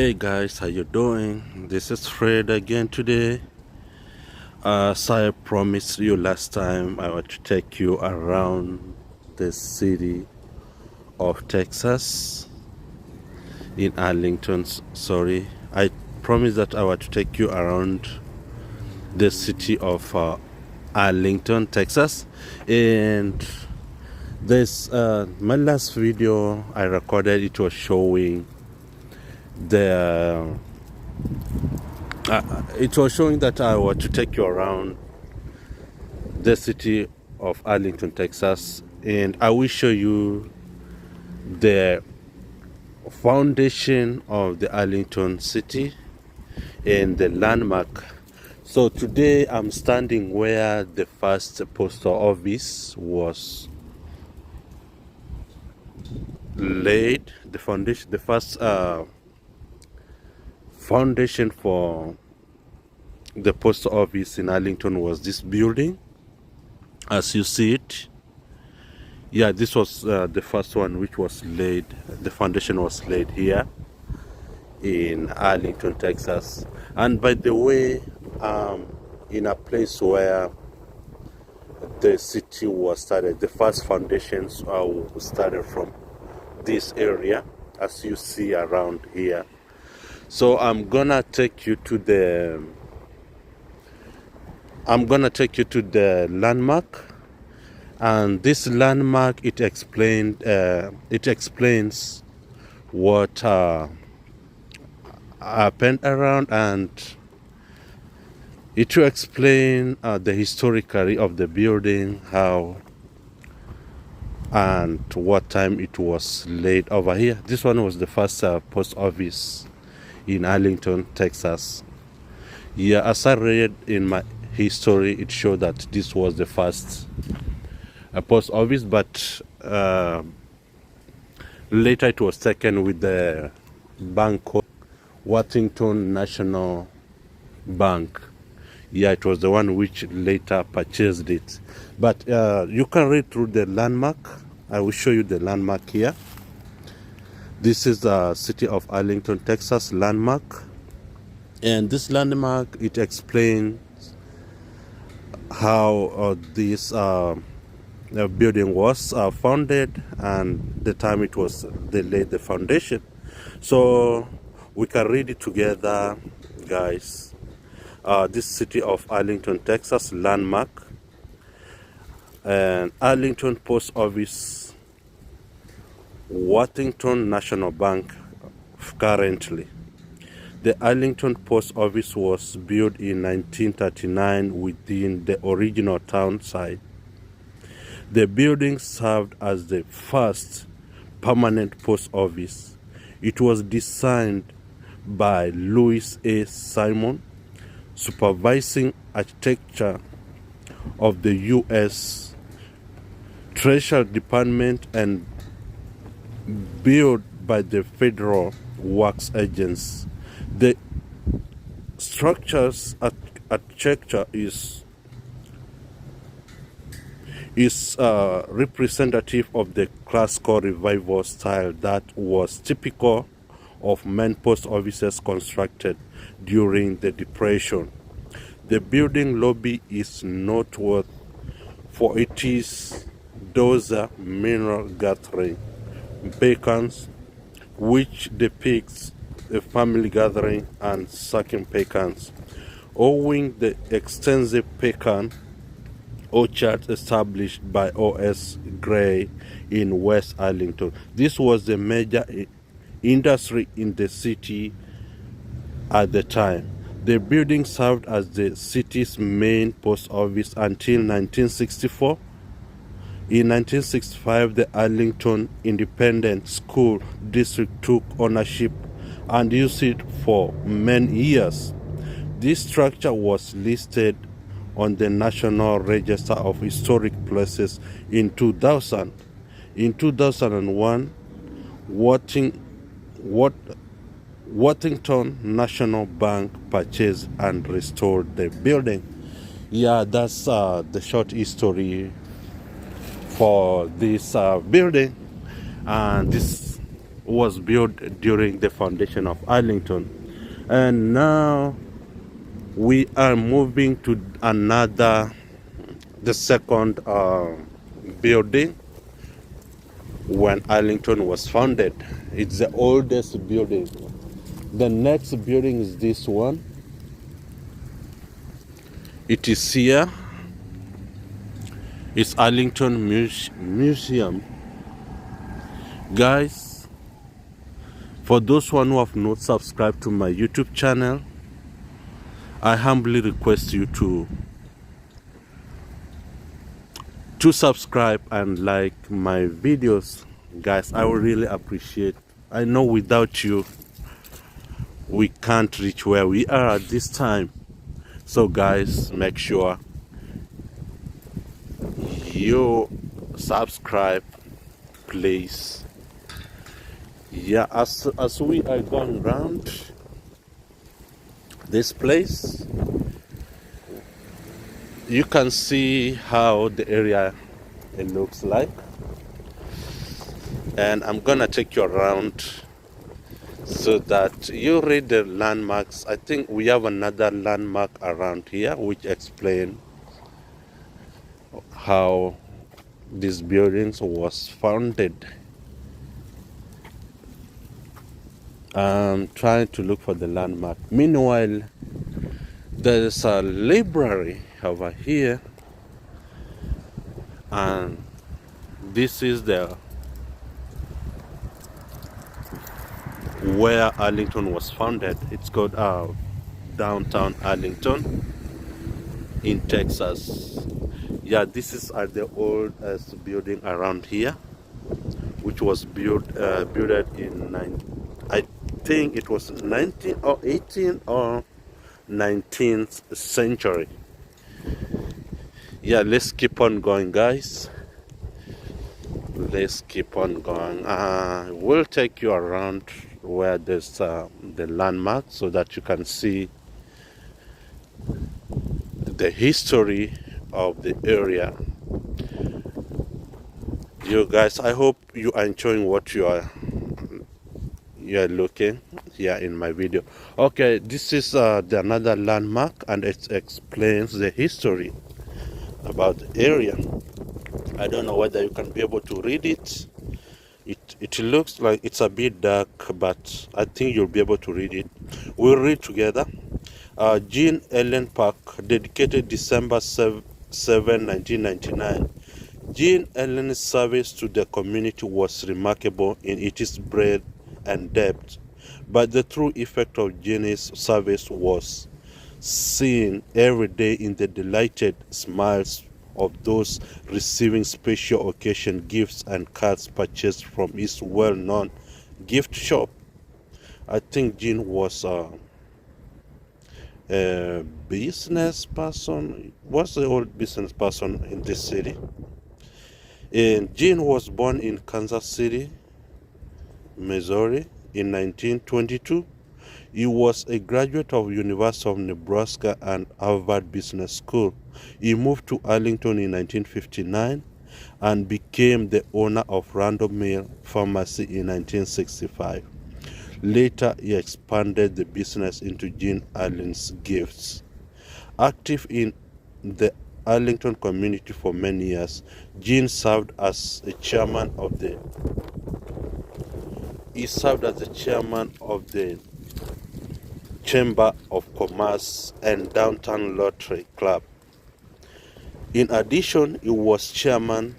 Hey guys, how you doing? This is Fred again today. As I promised you last time, I want to take you around the city of Texas in Arlington. Sorry, I promised that I want to take you around the city of Arlington, Texas. And this my last video I recorded, it was showing the it was showing that I want to take you around the city of Arlington, Texas, and I will show you the foundation of the Arlington city and the landmark. So today I'm standing where the first postal office was laid, the foundation, the first foundation for the post office in Arlington was this building, as you see it. Yeah, this was the first one which was laid. The foundation was laid here in Arlington, Texas. And by the way, in a place where the city was started, the first foundations started from this area, as you see around here. So I'm gonna take you to the landmark, and this landmark it explains what happened around, and it will explain the history of the building, how and what time it was laid over here. This one was the first post office in Arlington, Texas. Yeah, as I read in my history, it showed that this was the first post office, but later it was taken with the bank called Washington National Bank. Yeah, it was the one which later purchased it. But you can read through the landmark. I will show you the landmark here. This is the city of Arlington, Texas landmark. And this landmark, it explains how this building was founded and the time it was they laid the foundation. So we can read it together, guys. This city of Arlington, Texas landmark, and Arlington Post Office, Washington National Bank. Currently, the Arlington Post Office was built in 1939 within the original town site. The building served as the first permanent post office. It was designed by Louis A. Simon, supervising architecture of the U.S. Treasury Department, and built by the Federal Works Agency. The structure's architecture is representative of the classical revival style that was typical of main post offices constructed during the Depression. The building lobby is noteworthy for its dozer mineral gathering pecans, which depicts a family gathering and sucking pecans, owing the extensive pecan orchard established by O.S. Gray in West Arlington. This was the major industry in the city at the time. The building served as the city's main post office until 1964. In 1965, the Arlington Independent School District took ownership and used it for many years. This structure was listed on the National Register of Historic Places in 2000. In 2001, Washington National Bank purchased and restored the building. Yeah, that's the short history for this building. And this was built during the foundation of Arlington. And now we are moving to the second building when Arlington was founded. It's the oldest building. The next building is this one. It is here. It's Arlington Museum. Guys, for those who have not subscribed to my YouTube channel, I humbly request you to subscribe and like my videos. Guys, I will really appreciate. I know without you we can't reach where we are at this time. So guys, make sure you subscribe, please. Yeah, as we are going around this place, you can see how the area it looks like, and I'm gonna take you around so that you read the landmarks. I think we have another landmark around here which explain how these buildings was founded. I'm trying to look for the landmark. Meanwhile, there's a library over here, and this is the where Arlington was founded. It's called downtown Arlington in Texas. Yeah, this is the oldest building around here, which was built in I think it was 19 or 18 or 19th century. Yeah, let's keep on going, guys. Let's keep on going. We'll take you around where there's the landmark so that you can see the history of the area. You guys, I hope you are enjoying what you are looking here in my video. Okay, this is another landmark, and it explains the history about the area. I don't know whether you can be able to read it. It looks like it's a bit dark, but I think you'll be able to read it. We'll read together. Jean Ellen Park, dedicated December 7, 1999. Jean Ellen's service to the community was remarkable in its breadth and depth, but the true effect of Jean's service was seen every day in the delighted smiles of those receiving special occasion gifts and cards purchased from his well-known gift shop. I think Jean was a business person, was the old business person in this city. And Jean was born in Kansas City, Missouri in 1922. He was a graduate of University of Nebraska and Harvard Business School. He moved to Arlington in 1959 and became the owner of Random Mill Pharmacy in 1965. Later, he expanded the business into Jean Allen's Gifts. Active in the Arlington community for many years, Jean served as a chairman of the Chamber of Commerce and Downtown Lottery Club. In addition, he was chairman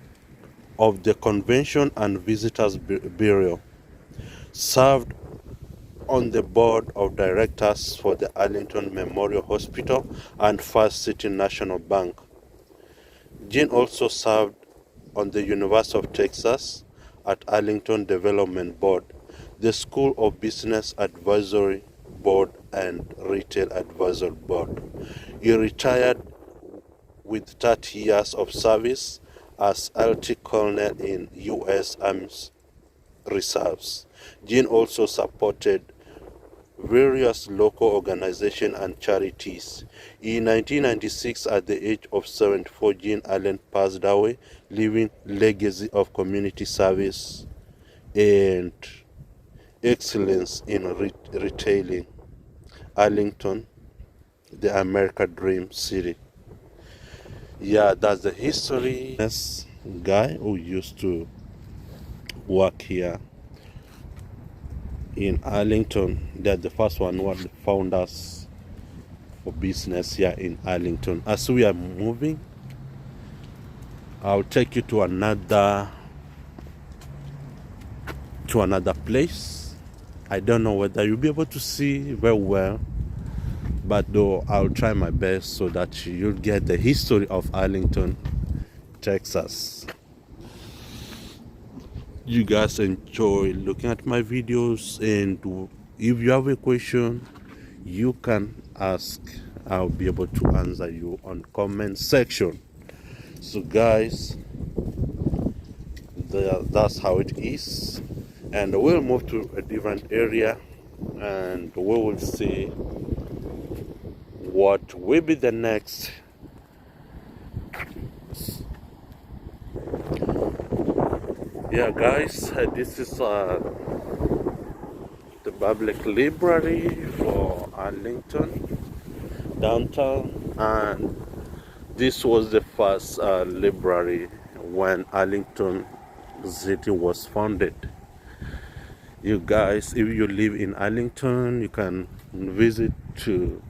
of the Convention and Visitors Bureau, served on the board of directors for the Arlington Memorial Hospital and First City National Bank. Jean also served on the University of Texas at Arlington Development Board, the School of Business Advisory Board, and Retail Advisory Board. He retired with 30 years of service as LT Colonel in U.S. Army Reserves. Jean also supported various local organizations and charities. In 1996, at the age of 74, Jean Allen passed away, leaving legacy of community service and excellence in retailing. Arlington, the America Dream City. Yeah, that's the history. This guy who used to work here in Arlington. They're the first one who the founders for business here in Arlington. As we are moving, I'll take you to another place. I don't know whether you'll be able to see very well, but though I'll try my best so that you'll get the history of Arlington, Texas. You guys enjoy looking at my videos, and if you have a question, you can ask. I'll be able to answer you on comment section. So guys, that's how it is, and we'll move to a different area and we will see what will be the next. Yeah guys, this is the public library for Arlington downtown, and this was the first library when Arlington City was founded. You guys, if you live in Arlington, you can visit to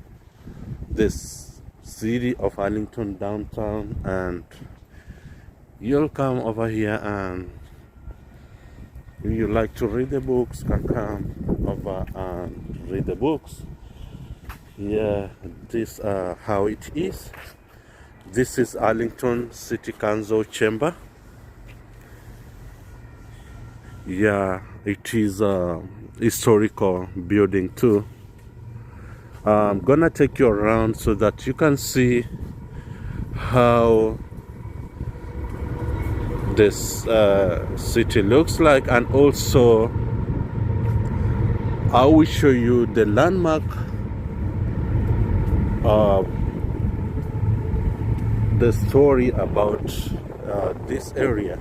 this city of Arlington downtown, and you'll come over here, and if you like to read the books, can come over and read the books. Yeah, this how it is. This is Arlington City Council chamber. Yeah, it is a historical building too. I'm gonna take you around so that you can see how this city looks like, and also I will show you the landmark of the story about this area.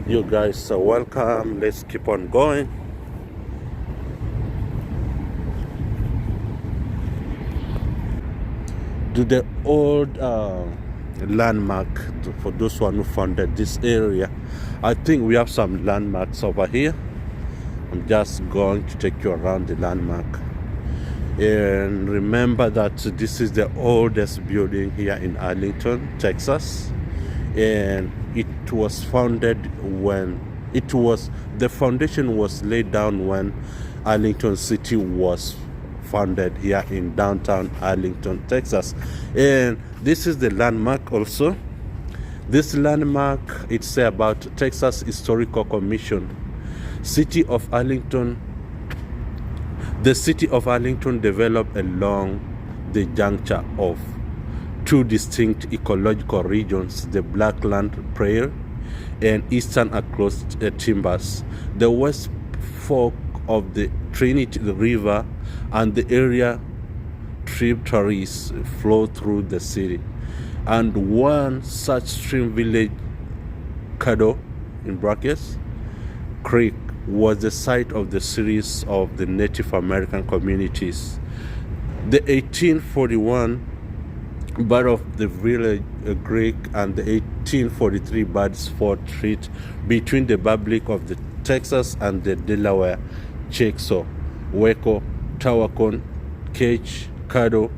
You guys are welcome. Let's keep on going. To the old landmark for those one who founded this area. I think we have some landmarks over here. I'm just going to take you around the landmark, and remember that this is the oldest building here in Arlington, Texas, and it was founded when the foundation was laid down when Arlington City was founded here in downtown Arlington, Texas. And this is the landmark also. This landmark, it's about Texas Historical Commission. City of Arlington. The city of Arlington developed along the juncture of two distinct ecological regions, the Blackland Prairie and Eastern Across Timbers. The West Fork of the Trinity River and the area tributaries flow through the city, and one such stream, village Caddo in brackets Creek, was the site of the series of the Native American communities. The 1841 birth of the village Greek and the 1843 birds fought treat between the Republic of the Texas and the Delaware, Chickasaw, Waco, Tawakon, Cage, Caddo,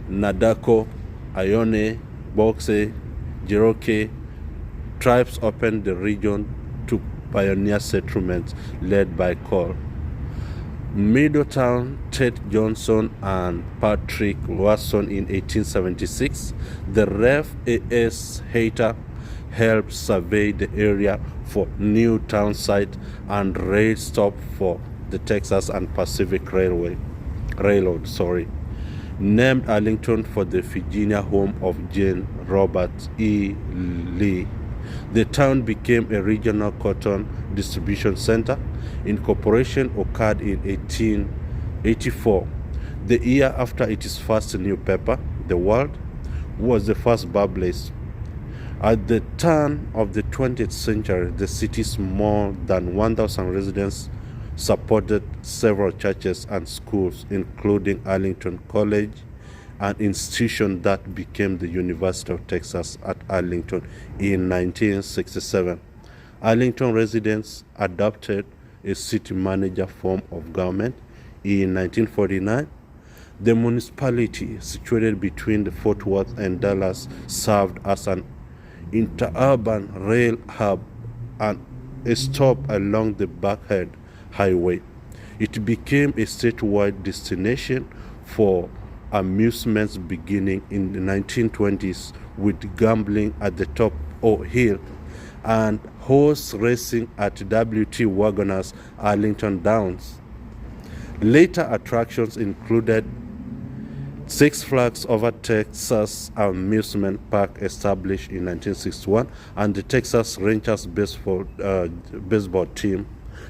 Nadako, Ione, Boxe, Cherokee tribes opened the region to pioneer settlements led by Cole, Middletown, Ted Johnson, and Patrick Watson in 1876. The Rev. A.S. Hayter helped survey the area for new town site and rail stop for the Texas and Pacific Railroad, named Arlington for the Virginia home of Jane Robert E. Lee. The town became a regional cotton distribution center. Incorporation occurred in 1884. The year after its first newspaper, The World, was the first published. At the turn of the 20th century, the city's more than 1,000 residents supported several churches and schools, including Arlington College, an institution that became the University of Texas at Arlington in 1967. Arlington residents adopted a city manager form of government in 1949. The municipality, situated between the Fort Worth and Dallas, served as an interurban rail hub and a stop along the Buckhead Highway. It became a statewide destination for amusements beginning in the 1920s with gambling at the top of hill and horse racing at WT Wagoner's Arlington Downs. Later attractions included Six Flags Over Texas Amusement Park, established in 1961, and the Texas Rangers baseball team.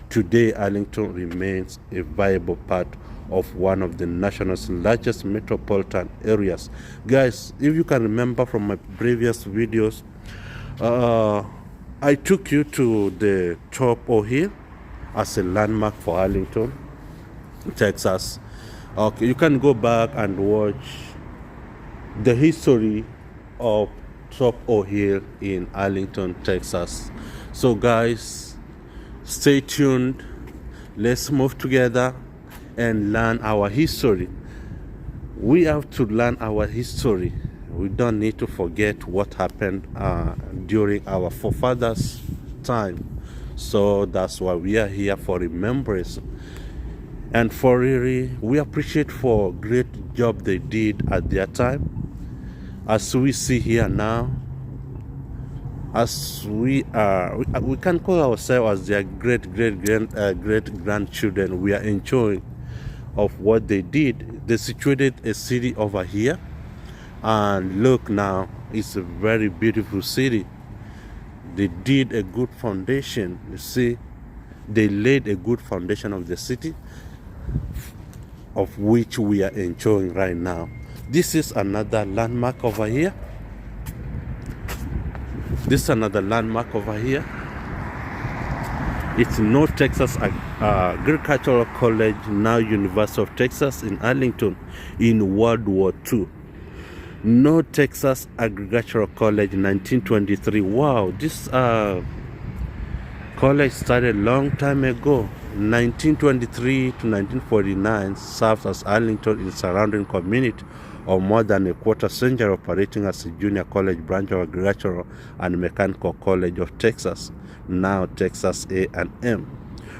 Today, Arlington remains a viable part of one of the nation's largest metropolitan areas. Guys, if you can remember from my previous videos, I took you to the top of hill as a landmark for Arlington, Texas. Okay, you can go back and watch the history of Top O Hill in Arlington, Texas. So guys, stay tuned. Let's move together and learn our history. We have to learn our history. We don't need to forget what happened during our forefathers' time. So that's why we are here, for remembrance. And for really, we appreciate for great job they did at their time. As we see here now, as we can call ourselves as their great grandchildren. We are enjoying of what they did. They situated a city over here, and look now, it's a very beautiful city. They did a good foundation. You see, they laid a good foundation of the city, of which we are enjoying right now. This is another landmark over here. This is another landmark over here. It's North Texas Agricultural College, now University of Texas in Arlington, in World War II. North Texas Agricultural College, 1923. Wow, this college started a long time ago. 1923 to 1949, served as Arlington in surrounding community of more than a quarter century, operating as a junior college branch of Agricultural and Mechanical College of Texas, now Texas A&M.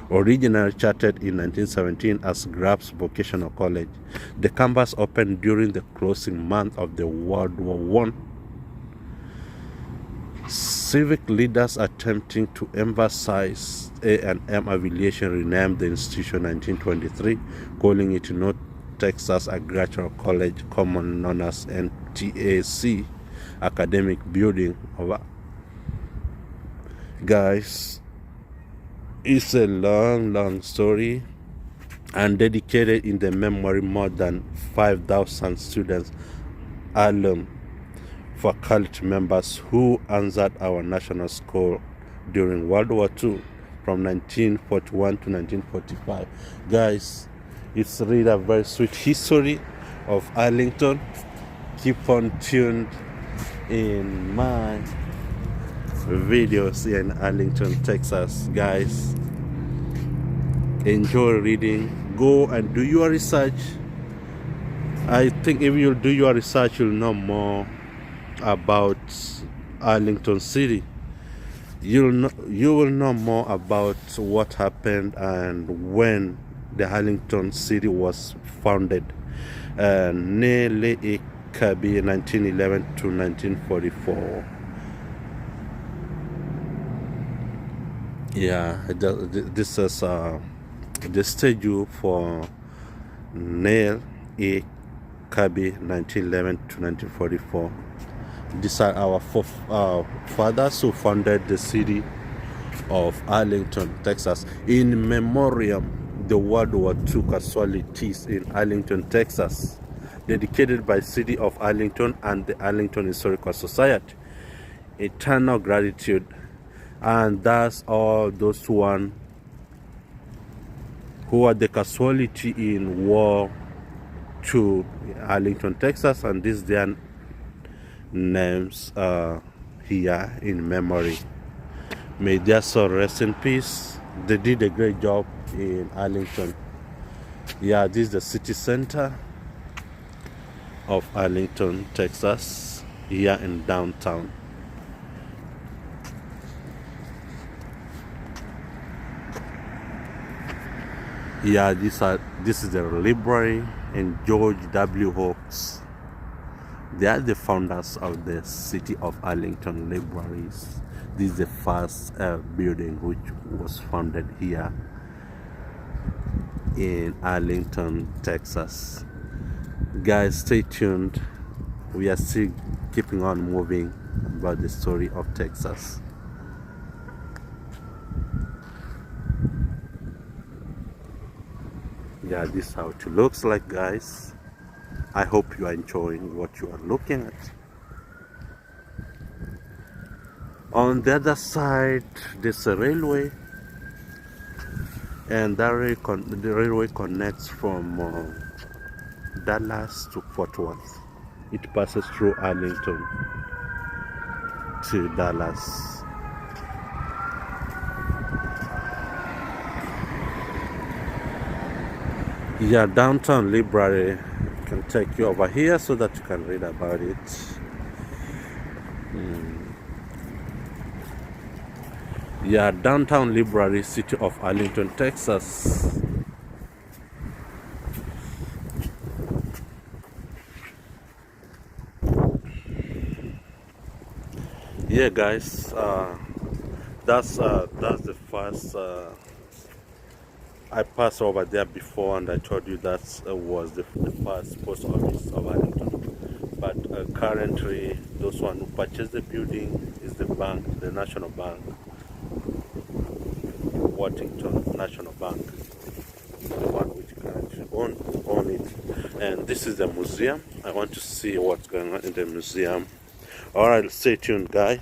Originally chartered in 1917 as Grab's Vocational College, the campus opened during the closing month of the World War I. Civic leaders attempting to emphasize A&M affiliation renamed the institution in 1923, calling it North Texas Agricultural College, commonly known as NTAC, academic building. Guys, it's a long story, and dedicated in the memory more than 5,000 students, alum, faculty members who answered our national school during World War II from 1941 to 1945. Guys, it's really a very sweet history of Arlington. Keep on tuned in my videos here in Arlington, Texas. Guys, enjoy reading. Go and do your research. I think if you do your research, you'll know more about Arlington City. You will know more about what happened and when the Arlington City was founded. Nearly it could be 1911 to 1944. Yeah, this is the schedule for Neil A. Kirby, 1911 to 1944. These are our fathers who founded the city of Arlington, Texas. In memoriam, the World War II casualties in Arlington, Texas, dedicated by City of Arlington and the Arlington Historical Society. Eternal gratitude. And that's all those one who were the casualty in War II, Arlington, Texas, and these their names here in memory. May their soul rest in peace. They did a great job in Arlington. Yeah, this is the city center of Arlington, Texas, here in downtown. Yeah, this is the library and George W. Hawks. They are the founders of the city of Arlington Libraries. This is the first building which was founded here in Arlington, Texas. Guys, stay tuned. We are still keeping on moving about the story of Texas. Yeah, this is how it looks like, guys. I hope you are enjoying what you are looking at. On the other side, there's a railway, and the railway connects from Dallas to Fort Worth. It passes through Arlington to Dallas. Yeah, downtown library can take you over here so that you can read about it. Yeah, downtown library, city of Arlington, Texas. Yeah, guys, that's the first. I passed over there before, and I told you that was the first post office of Arlington. But currently, those one who purchased the building is the bank, the National Bank, Washington National Bank, the one which currently own it. And this is the museum. I want to see what's going on in the museum. All right, stay tuned, guys.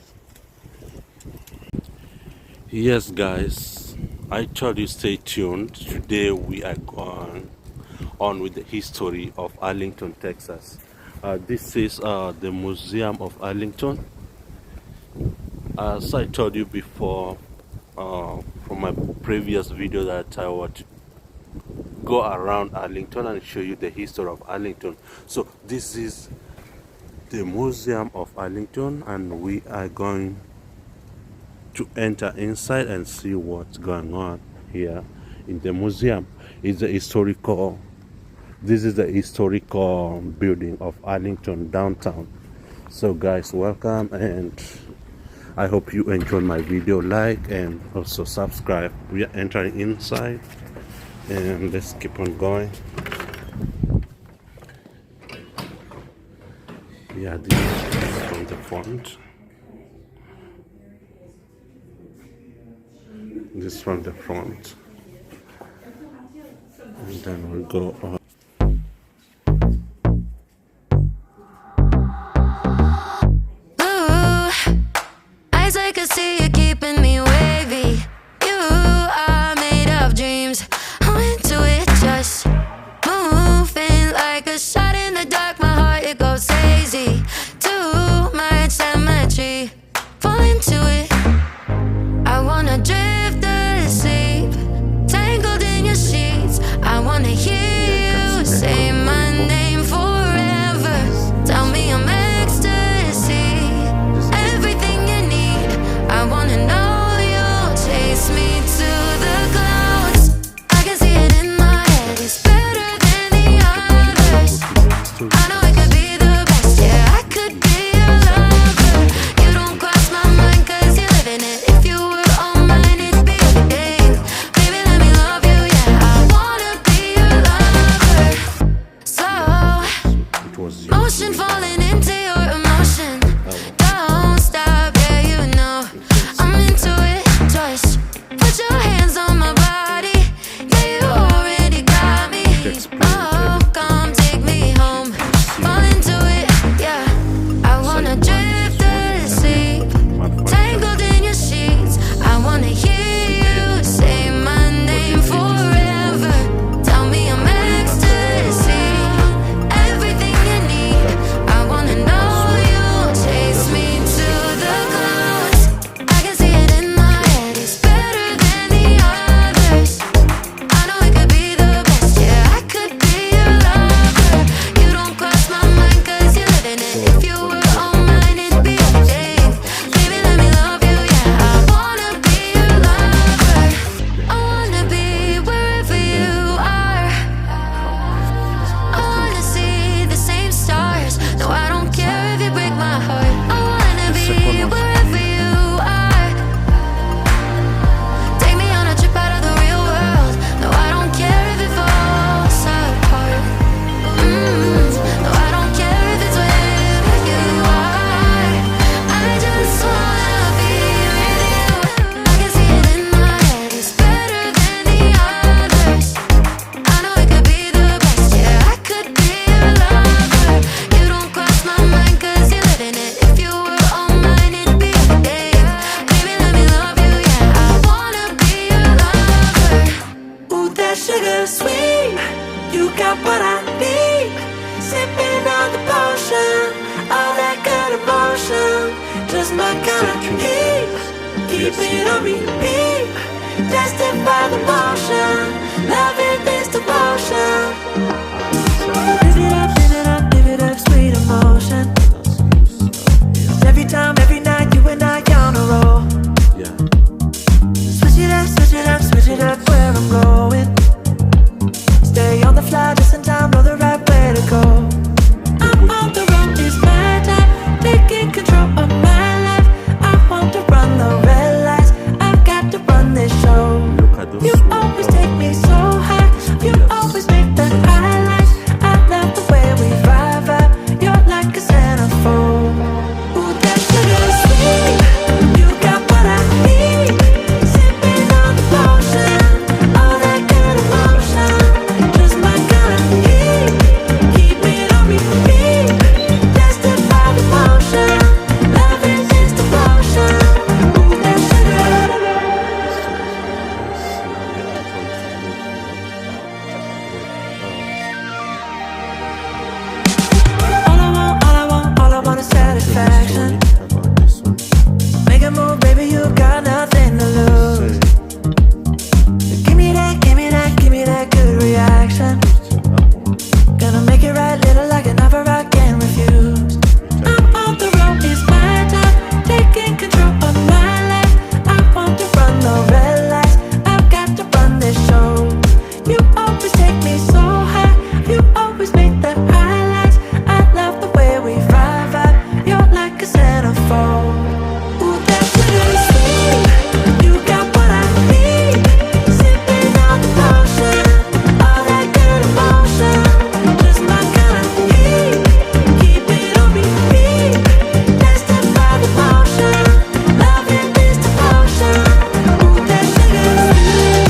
Yes, guys. I told you stay tuned. Today we are going on with the history of Arlington, Texas. This is the Museum of Arlington. As I told you before from my previous video that I would go around Arlington and show you the history of Arlington. So this is the Museum of Arlington, and we are going to enter inside and see what's going on here in the museum. This is the historical building of Arlington downtown. So guys, welcome, and I hope you enjoyed my video. Like and also subscribe. We are entering inside, and let's keep on going. Yeah, this is from the front. This from the front, and then we'll go on. Ooh, eyes I can see you keeping me wavy. You are made of dreams. I'm into it, just moving like a shot in the dark. My heart, it goes crazy. Too much symmetry. Fall into it. I wanna drift asleep, tangled in your sheets. I wanna hear you say my name forever. Tell me I'm ecstasy, everything you need. I wanna know you'll chase me to the clouds. I can see it in my head, it's better than the others. I know it could be the best, yeah, I could be your lover. You don't cross my mind 'cause you're living it. If you were all mine, it'd be a thing. Baby, let me love you, yeah, I wanna be your lover. Slow motion falling into your emotion. Don't stop, yeah, you know I'm into it. Just put your hands on my body, yeah, you already got me. Oh, come take me home. Fall into it, yeah. I wanna drift asleep, tangled in your sheets. I wanna hear you say my name forever. just my kind of tuned, heat. guys. Keep We it are on repeat. Tested by the motion. Loving this devotion. Live it up, sweet emotion. Every time, every night, you and I on a roll. Yeah. Switch it up where I'm going. Stay on the fly just in time, know the right way to go. I'm on the road, it's my time, taking control of my life. I want to run the red lights, I've got to run this show. Look at those You sweet always dogs. take me so high, you always make the highlights. I love the way we vibe, you're like a centerfold. Ooh, that sugar sweet, you got what I need. Sipping on the potion, all that good emotion. Just my kind of heat, keep it on repeat. Tested by the motion, loving this devotion. Ooh, that sugar. All I want is satisfaction. About this one. Make a move, baby, you got nothing to lose. Give me that good reaction. Gonna make it right, little like an offer I can't refuse. I'm on the road, it's my time, taking control of my life. I want to run the red lights, I've got to run this show. You always take me so high, you always make the highlights. I love the way we vibe, you're like a centerfold. Ooh, that sugar sweet, you got what I need. Sipping on the potion, all that good emotion. Just my kind of heat, keep it on repeat. Tested by the motion, loving this devotion. Ooh, that sugar sweet.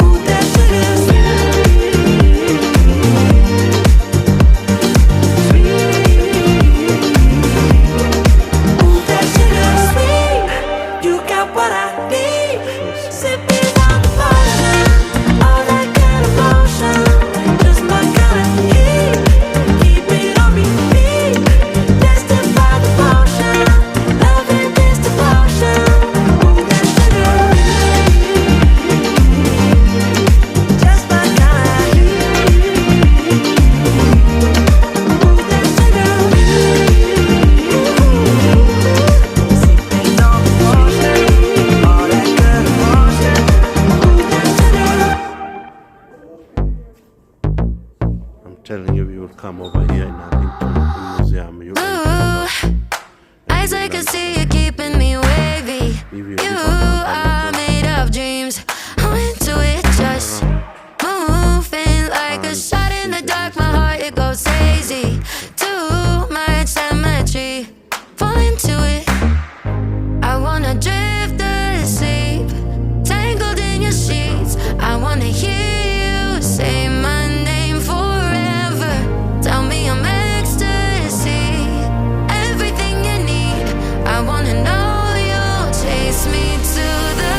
Ooh, that sugar Ooh, that sugar sweet, you got what I need. Sipping on the potion, all that good emotion. Just my kind of heat, keep it on repeat. Tested by the motion, loving this devotion. Ooh, that sugar, just my kind of heat. Ooh, that sugar. Sipping on the potion, all that good emotion. Ooh, that sugar. I'm telling you, we will come over here in Arlington Museum. You Ooh, eyes I can see you keeping me wavy. You are made of dreams. I'm into it, just moving like a shot in the dark. My heart it goes crazy. Too much symmetry. Fall into it. I wanna drift asleep, tangled in your sheets. I wanna hear you say my name forever. Tell me I'm ecstasy, everything you need. I wanna know you'll chase me to the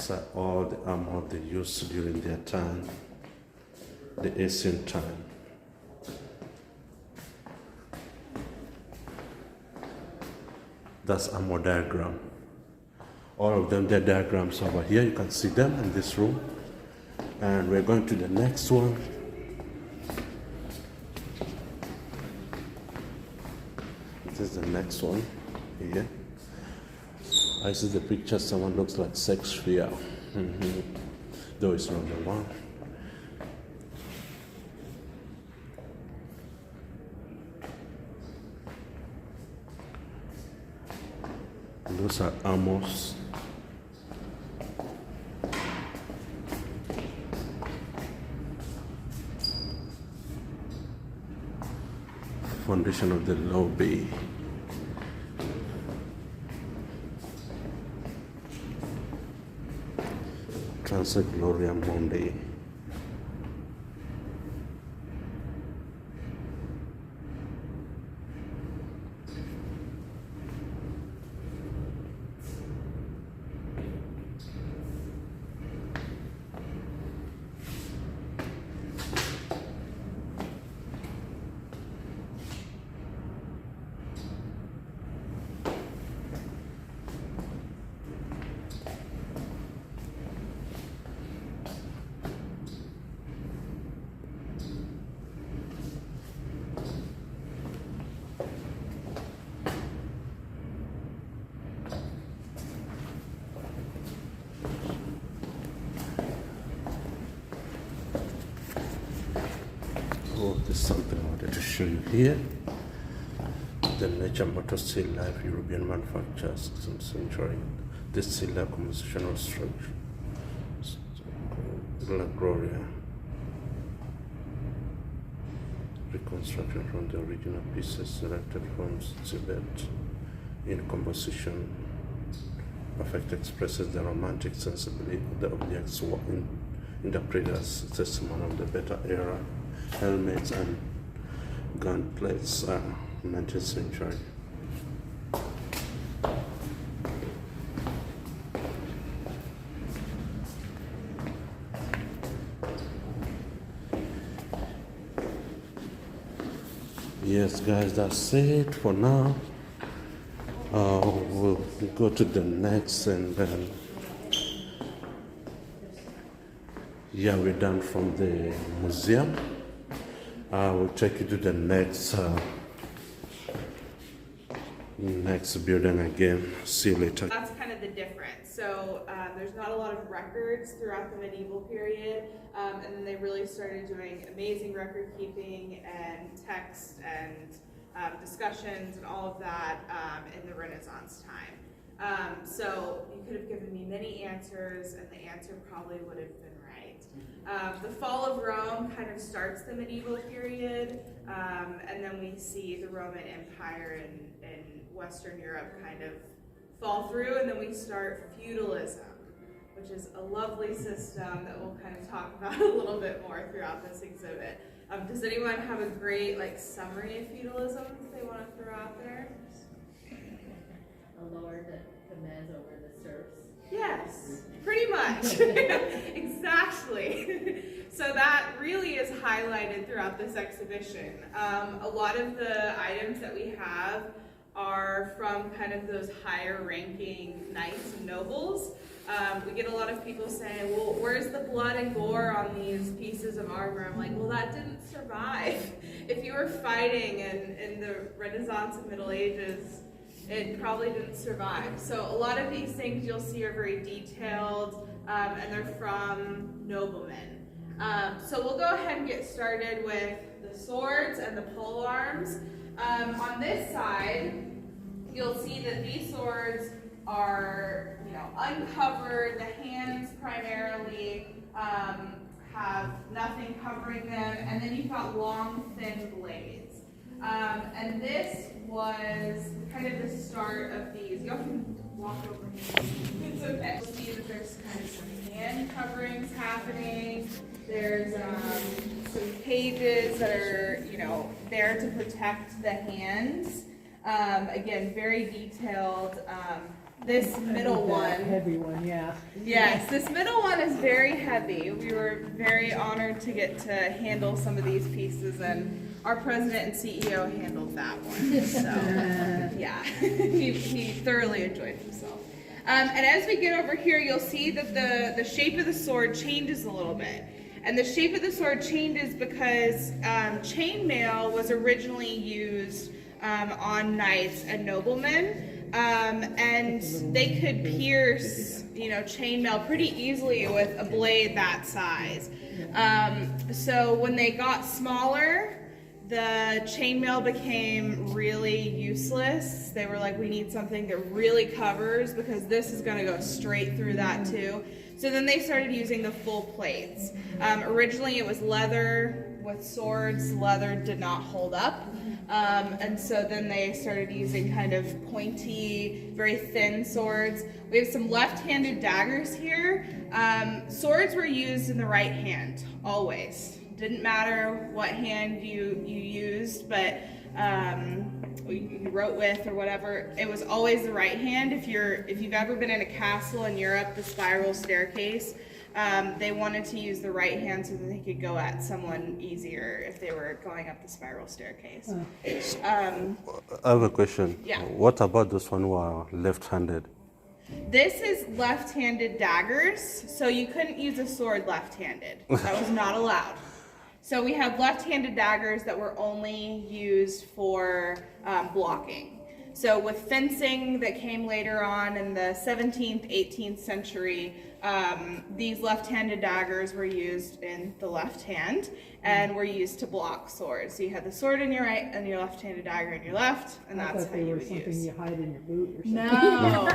These are all the armor they used during their time, the ancient time. That's armor diagram. All of them, they're diagrams over here. You can see them in this room. And we're going to the next one. This is the next one here. I see the picture, someone looks like Shakespeare. Though it's not the one. Those are armors. Foundation of the lobby. Transit Gloria Mundi. Oh, there's something I wanted to show you here. The nature motor still life European manufacturers some century. This still life compositional structure. La Gloria. Reconstruction from the original pieces selected from Tibet in composition. Perfect expresses the romantic sensibility of the objects interpreted as testimony of the better era. Helmets and gauntlets are 19th century. Yes, guys, that's it for now. We'll go to the next, and then yeah, we're done from the museum. We'll take you to the next building again. See you later. That's kind of the difference. So there's not a lot of records throughout the medieval period, and then they really started doing amazing record keeping and text and discussions and all of that in the Renaissance time. So you could have given me many answers, and the answer probably would have been right. The fall of Rome kind of starts the medieval period, and then we see the Roman Empire in Western Europe kind of fall through, and then we start feudalism, which is a lovely system that we'll kind of talk about a little bit more throughout this exhibit. Does anyone have a great summary of feudalism that they want to throw out there? A lord that commands over the serfs. Yes, pretty much. Exactly. So that really is highlighted throughout this exhibition. A lot of the items that we have are from kind of those higher ranking knights and nobles. We get a lot of people saying, well, where's the blood and gore on these pieces of armor? I'm like, well, that didn't survive. If you were fighting in the Renaissance and Middle Ages, it probably didn't survive. So a lot of these things you'll see are very detailed, and they're from noblemen. So we'll go ahead and get started with the swords and the pole arms. On this side, you'll see that these swords are, uncovered. The hands primarily have nothing covering them, and then you've got long, thin blades. And this was kind of the start of these. Y'all can walk over here. It's okay. You'll see that there's kind of some hand coverings happening. There's some cages that are, there to protect the hands. Again, very detailed. This middle one. Heavy one, yeah. Yes, this middle one is very heavy. We were very honored to get to handle some of these pieces, and our president and CEO handled that one. So, yeah, he thoroughly enjoyed himself. And as we get over here, you'll see that the shape of the sword changes a little bit. And the shape of the sword changes because chainmail was originally used on knights and noblemen. And they could pierce, chainmail pretty easily with a blade that size. So when they got smaller, the chainmail became really useless. They were like, we need something that really covers because this is going to go straight through that too. So then they started using the full plates. Originally it was leather with swords. Leather did not hold up. And so then they started using kind of pointy, very thin swords. We have some left-handed daggers here. Swords were used in the right hand, always. Didn't matter what hand you used, but you wrote with or whatever, it was always the right hand. If you've ever been in a castle in Europe, the spiral staircase, they wanted to use the right hand so that they could go at someone easier if they were going up the spiral staircase. I have a question. Yeah. What about those one who are left-handed? This is left-handed daggers, so you couldn't use a sword left-handed. That was not allowed. So we have left-handed daggers that were only used for blocking. So with fencing that came later on in the 17th, 18th century, these left-handed daggers were used in the left hand and were used to block swords. So you had the sword in your right and your left-handed dagger in your left, and that's how you would use. Something you hide in your boot or something. No,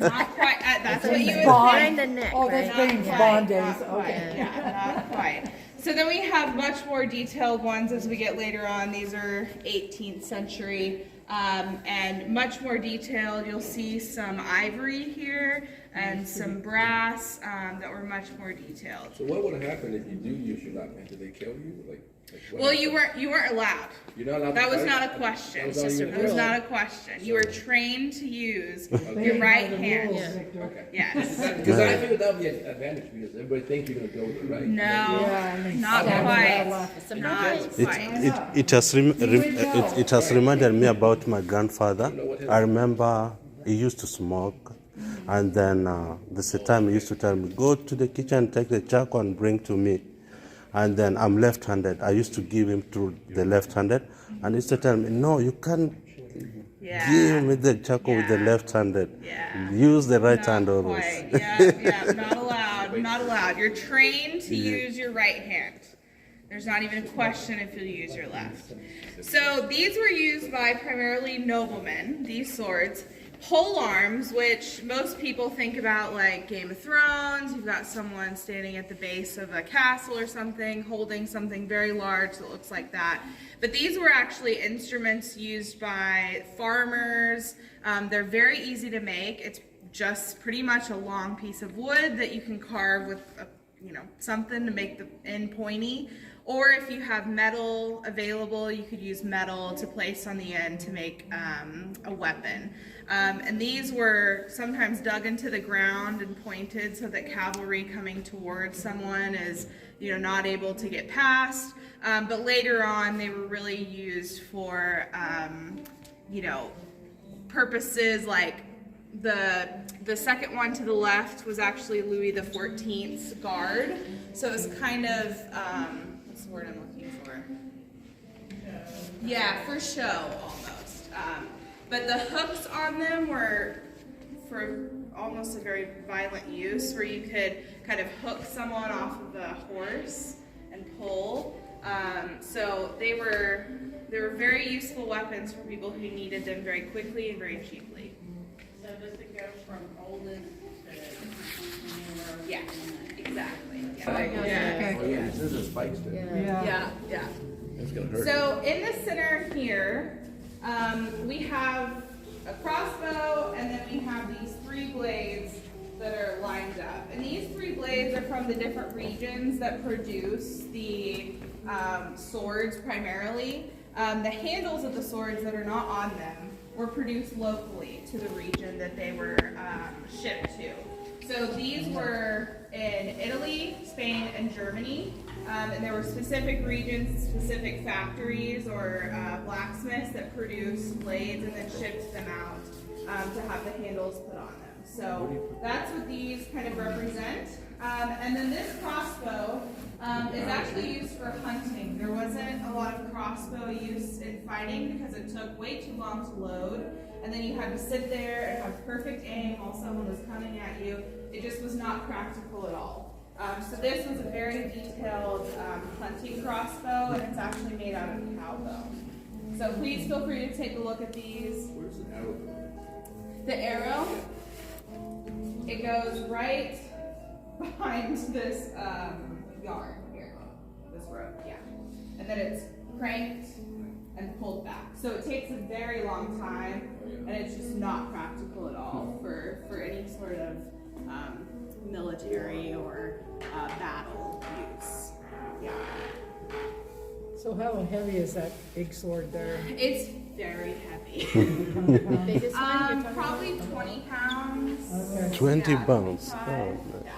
not quite. That's what you would Bond. think. the neck, Oh, that's right? James Not Bond quite, days. not quite, Okay. yeah, not quite. So then we have much more detailed ones as we get later on. These are 18th century and much more detailed. You'll see some ivory here and some brass that were much more detailed. So what would happen if you do use your left hand? Do they kill you? What Well, happens? you weren't allowed. You're not allowed That to was fight? not a question. That was all you That was did? not a question. You were trained to use Okay. your right The hand. rules, Victor. Okay. Yes. Because I figured that would be an advantage because everybody thinks you're going to go with the right. No, Yeah, and then not stab quite. left. Not It, quite. it has reminded me about my grandfather. I remember he used to smoke, and then there's a time he used to tell me, go to the kitchen, take the charcoal and bring to me. And then I'm left-handed. I used to give him to the left-handed, and he used to tell me, no, you can't give me the charcoal with the Yeah. left-handed. Yeah. Use the right Not hand always. quite. Yeah, not allowed, not allowed. You're trained to use your right hand. There's not even a question if you'll use your left. So these were used by primarily noblemen, these swords. Pole arms, which most people think about like Game of Thrones, you've got someone standing at the base of a castle or something, holding something very large that looks like that. But these were actually instruments used by farmers. They're very easy to make. It's just pretty much a long piece of wood that you can carve with something to make the end pointy. Or if you have metal available, you could use metal to place on the end to make a weapon. And these were sometimes dug into the ground and pointed so that cavalry coming towards someone is, not able to get past. But later on, they were really used for, purposes like the second one to the left was actually Louis XIV's guard. So it was kind of, what's the word I'm looking for? Yeah, for show almost. But the hooks on them were for almost a very violent use where you could kind of hook someone off of the horse and pull. So they were very useful weapons for people who needed them very quickly and very cheaply. So does it go from olden to newer? Yeah, exactly. Oh, yeah, this is a spikes there. Yeah. It's going to hurt. So in the center here, we have a crossbow, and then we have these 3 blades that are lined up. And these 3 blades are from the different regions that produce the swords primarily. The handles of the swords that are not on them were produced locally to the region that they were shipped to. So these were in Italy, Spain, and Germany, and there were specific regions, specific factories or blacksmiths that produced blades and then shipped them out to have the handles put on them. So that's what these kind of represent. And then this crossbow is actually used for hunting. There wasn't a lot of crossbow use in fighting because it took way too long to load. And then you had to sit there and have perfect aim while someone was coming at you. It just was not practical at all. So this was a very detailed hunting crossbow, and it's actually made out of cow bone. So please feel free to take a look at these. Where's the arrow going? The arrow, it goes right behind this yarn here, this rope, yeah. And then it's cranked and pulled back. So it takes a very long time, and it's just not practical at all for any sort of military or battle use. Yeah. So how heavy is that big sword there? It's very heavy. The biggest one you're talking Probably about? 20 pounds. Okay. 20 Yeah, pounds. 25. Oh, Yeah.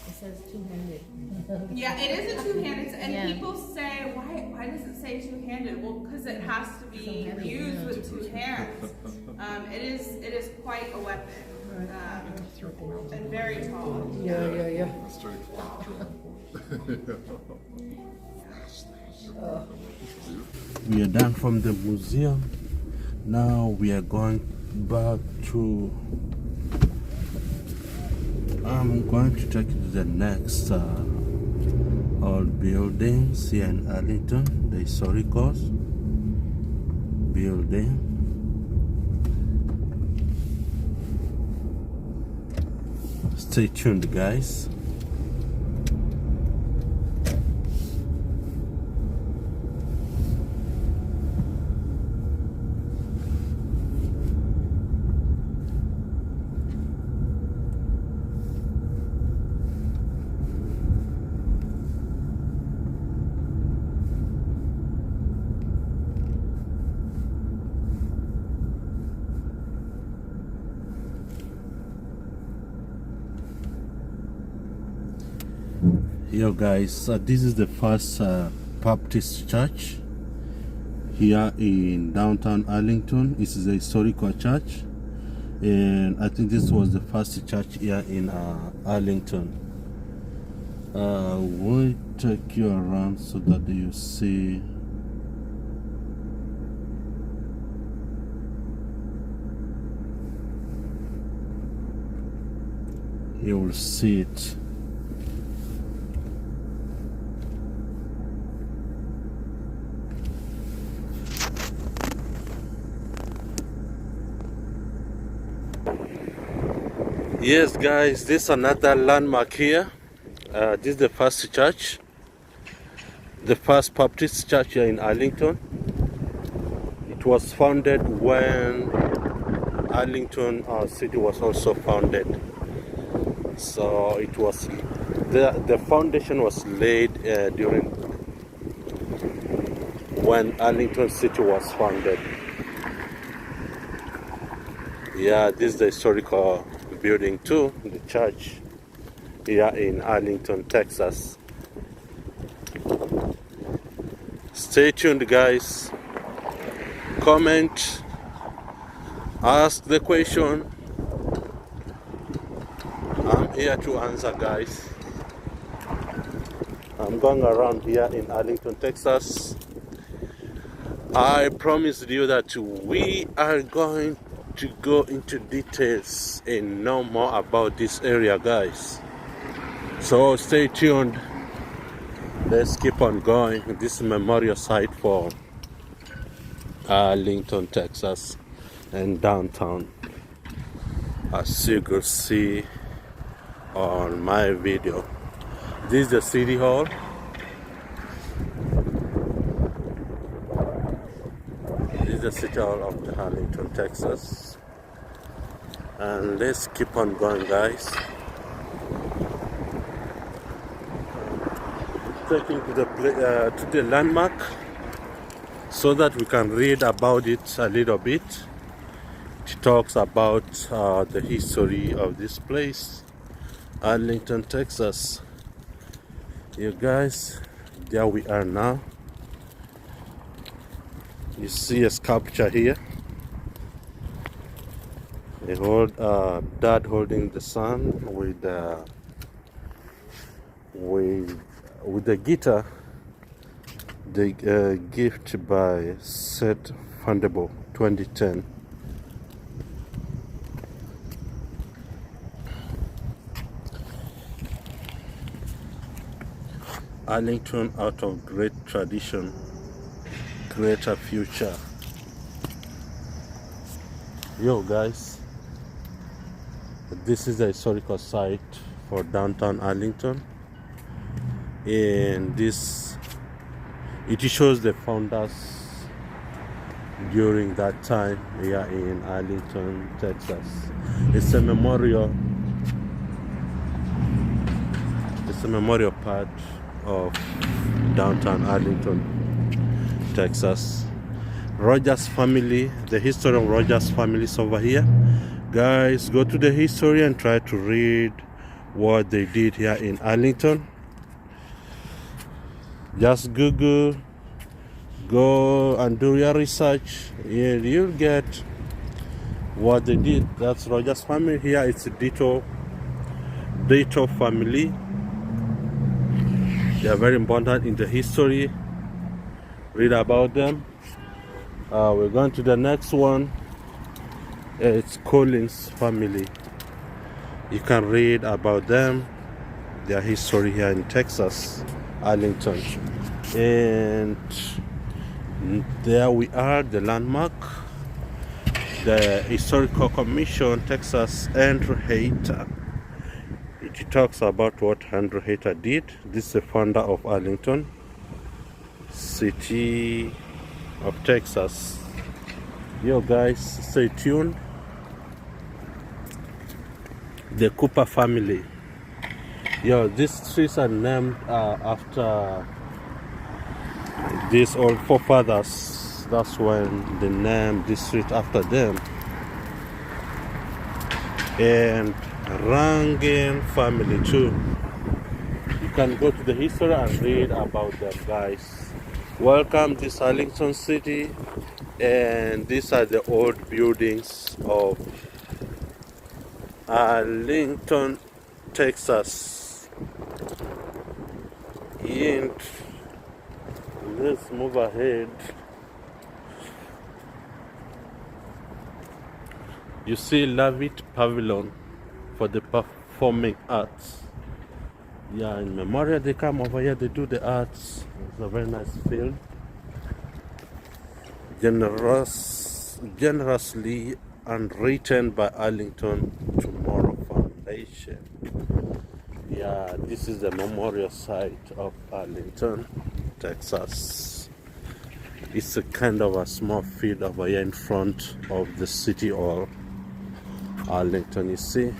It says two-handed. Yeah, it is a two-handed, and Yeah. people say, why does it say two-handed? Well, because it has to be Two-handed, used yeah. with two hands. It is quite a weapon, and very tall. Yeah. We are done from the museum. Now we are going back to. I'm going to take you to the next old buildings here in Arlington, the historical building. Stay tuned, guys. Yo guys, this is the first Baptist church here in downtown Arlington. This is a historical church, and I think this was the first church here in Arlington. We'll take you around so that you see. You will see it. Yes guys, this is another landmark here. This is the first church, the first Baptist church here in Arlington. It was founded when Arlington city was also founded. So it was, the foundation was laid during when Arlington city was founded. Yeah, this is the historical building too, the church here in Arlington, Texas. Stay tuned, guys. Comment, ask the question. I'm here to answer, guys. I'm going around here in Arlington, Texas. I promised you that we are going to go into details and know more about this area, guys. So stay tuned. Let's keep on going. This is a memorial site for Arlington, Texas, and downtown, as you could see on my video. This is the city hall. This is the city hall of the Arlington, Texas. And let's keep on going, guys. Taking to the landmark so that we can read about it a little bit It talks about the history of this place, Arlington, Texas. You guys, there we are now. You see a sculpture here. They hold dad holding the son with the guitar. The gift by Seth Fundable 2010. Arlington, out of great tradition, greater future. Yo guys, this is a historical site for downtown Arlington, and it shows the founders during that time here in Arlington, Texas. It's a memorial part of downtown Arlington, Texas. Rogers family, the history of Rogers family is over here. Guys, go to the history and try to read what they did here in Arlington. Just Google, go and do your research, and you'll get what they did. That's Rogers family. Here it's Ditto family. They are very important in the history. Read about them. We're going to the next one. It's Collins family. You can read about them, their history here in Texas, Arlington. And there we are, the landmark, the Historical Commission, Texas, Andrew Hayter. It talks about what Andrew Hayter did. This is the founder of Arlington, city of Texas. Yo guys, stay tuned. The Cooper family. Yo, these streets are named after these old forefathers. That's when they named this street after them. And Rankin family too. You can go to the history and read about them, guys. Welcome to Arlington City, and these are the old buildings of Arlington, Texas. And let's move ahead. You see Levitt Pavilion for the performing arts. Yeah, in memorial they come over here, they do the arts. It's a very nice field. Generously underwritten by Arlington Tomorrow Foundation. Yeah, this is the memorial site of Arlington, Texas. It's a kind of a small field over here in front of the city hall, Arlington, you see.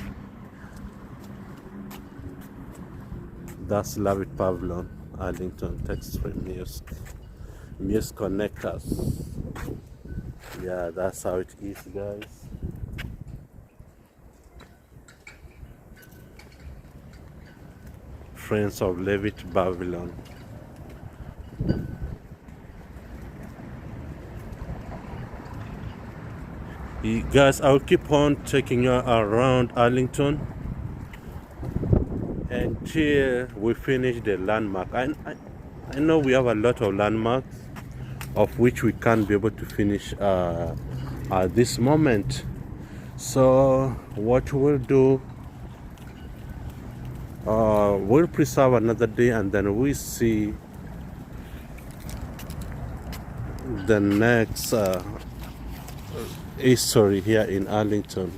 That's Levitt Pavilion, Arlington, Texas Music Connectors. Yeah, that's how it is, guys. Friends of Levitt Pavilion. You guys, I'll keep on taking you around Arlington until we finish the landmark. I know we have a lot of landmarks of which we can't be able to finish at this moment. So what we'll do, we'll preserve another day, and then we see the next history here in Arlington.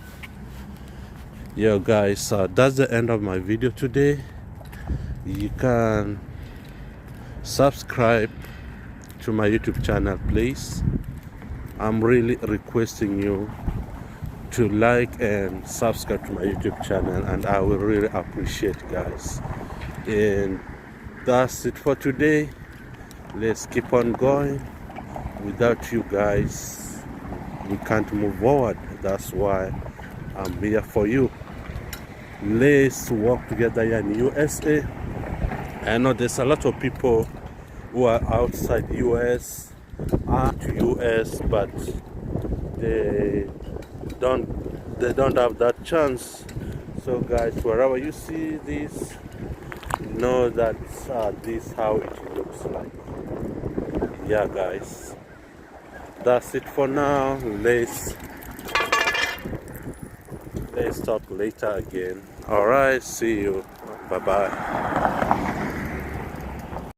Yo guys, that's the end of my video today. You can subscribe to my YouTube channel, please. I'm really requesting you to like and subscribe to my YouTube channel, and I will really appreciate, guys. And that's it for today. Let's keep on going. Without you guys, we can't move forward. That's why I'm here for you. Let's work together here in USA. I know there's a lot of people who are outside US and US, but they don't have that chance. So guys, wherever you see this, know that this how it looks like. Yeah guys, that's it for now. Let's talk later again. All right, see you. Bye bye.